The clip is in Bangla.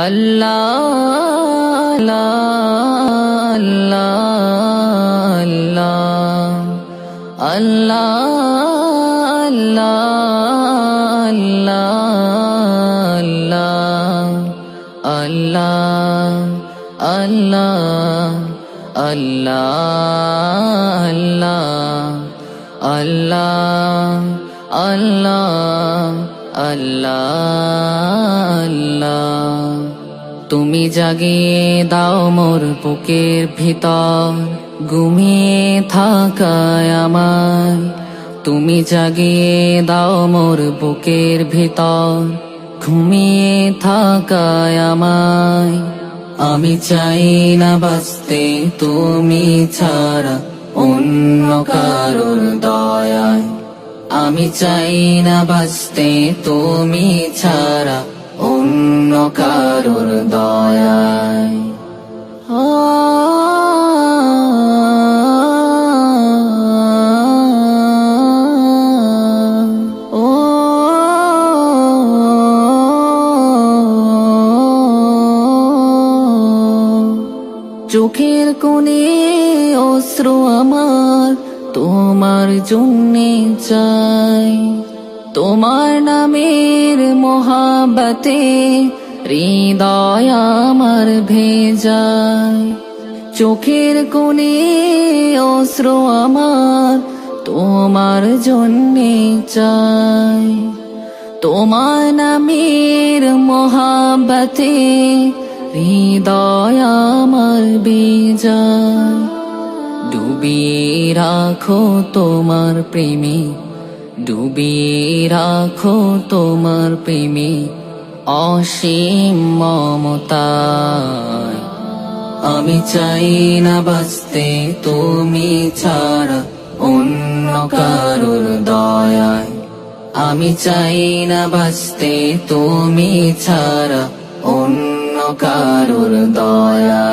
আল্লাহ আল্লাহ আল্লাহ আল্লাহ আল্লাহ আল্লাহ আল্লাহ আল্লাহ আল্লাহ তুমি জাগিয়ে দাও মোর বুকের ভিতর ঘুমিয়ে থাকায় আমায়, তুমি জাগিয়ে দাও মোর বুকের ভিতর ঘুমিয়ে থাকায় আমায়। আমি চাই না বাঁচতে তুমি ছাড়া অন্য কারোর দয়ায়, আমি চাই না বাঁচতে তুমি ছাড়া অন্য কারোর দয়ায়। চোখের কোণে অশ্রু আমার তোমার জন্যে চাই, তোমার নামের মোহাব্বতে হৃদয় আমার ভেজায়। চোখের কোণে অশ্রু আমার তোমার জন্যে চাই, তোমার নামের মোহাব্বতে হৃদয় আমার ভেজায়। ডুবিয়ে রাখো তোমার প্রেমে, ডুবিয়ে রাখো তোমার প্রেমে অসীম মমতায়। আমি চাই না বাঁচতে তুমি ছাড়া অন্য কারোর দয়ায়, আমি চাই না বাঁচতে তুমি ছাড়া অন্য কারোর দয়ায়।